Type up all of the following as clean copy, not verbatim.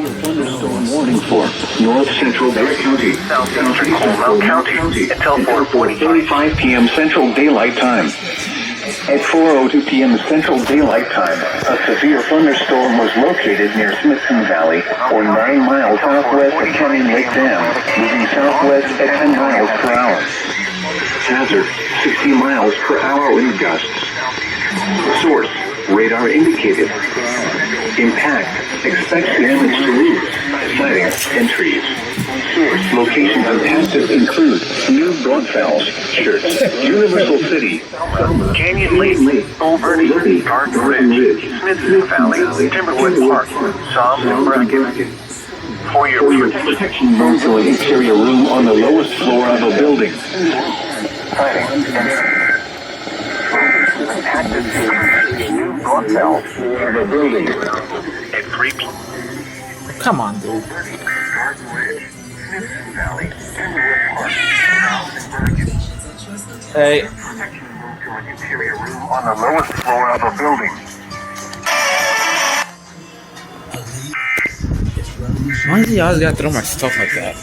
Thunderstorm warning for North Central Dare County, Southeastern Coleman County until 4:45 p.m. Central Daylight Time. At 4:02 p.m. Central Daylight Time, a severe thunderstorm was located near Smithson Valley, or 9 miles southwest of Canyon Lake Dam, moving southwest at 10 miles per hour. Hazard, 60 miles per hour wind gusts. Source, radar indicated. Impact, expect damage to roofs, siding, and trees. Source, locations impacted include New Braunfels, Church, Universal City, Canyon Lake, Old Verde, Garden Ridge, Smithson Valley, Timberwood Park, Psalms and Bracken. For your protection, move to an interior room on the lowest floor of a building. New Braunfels of a building. At 3 p.m. Come on, dude. Hey. On the lowest floor of a building. Why do you always gotta throw my stuff like that?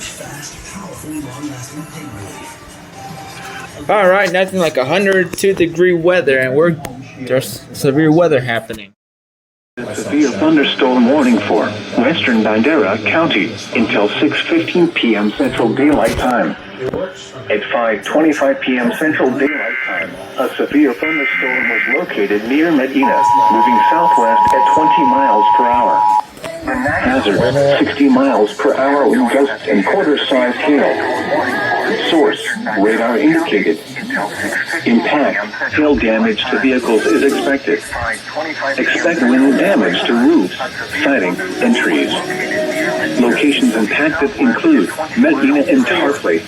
Alright, nothing like 102-degree weather, and there's severe weather happening. Severe thunderstorm warning for Western Bandera County until 6:15 p.m. Central Daylight Time. At 5:25 p.m. Central Daylight Time, a severe thunderstorm was located near Medina, moving southwest at 20 miles per hour. Hazard, 60 miles per hour wind gusts and quarter-sized hail. Source, radar indicated. Impact, hail damage to vehicles is expected. Expect wind damage to roofs, siding, and trees. Locations impacted include Medina and Tarpley.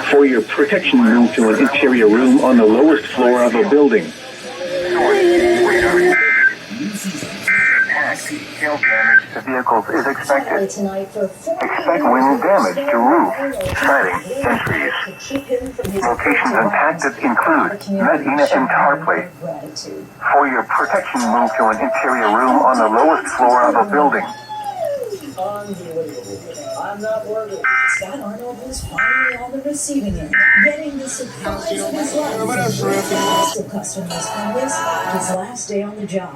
For your protection, move to an interior room on the lowest floor of a building. Hail damage to vehicles is expected. Expect wind damage to roofs, siding, and trees. Locations impacted include Medina and Tarpley. For your protection, move to an interior room on the lowest floor of a building. I'm not worried. Scott Arnold was finally on the receiving end, getting the surprise of his life. Still customers on this, his last day on the job.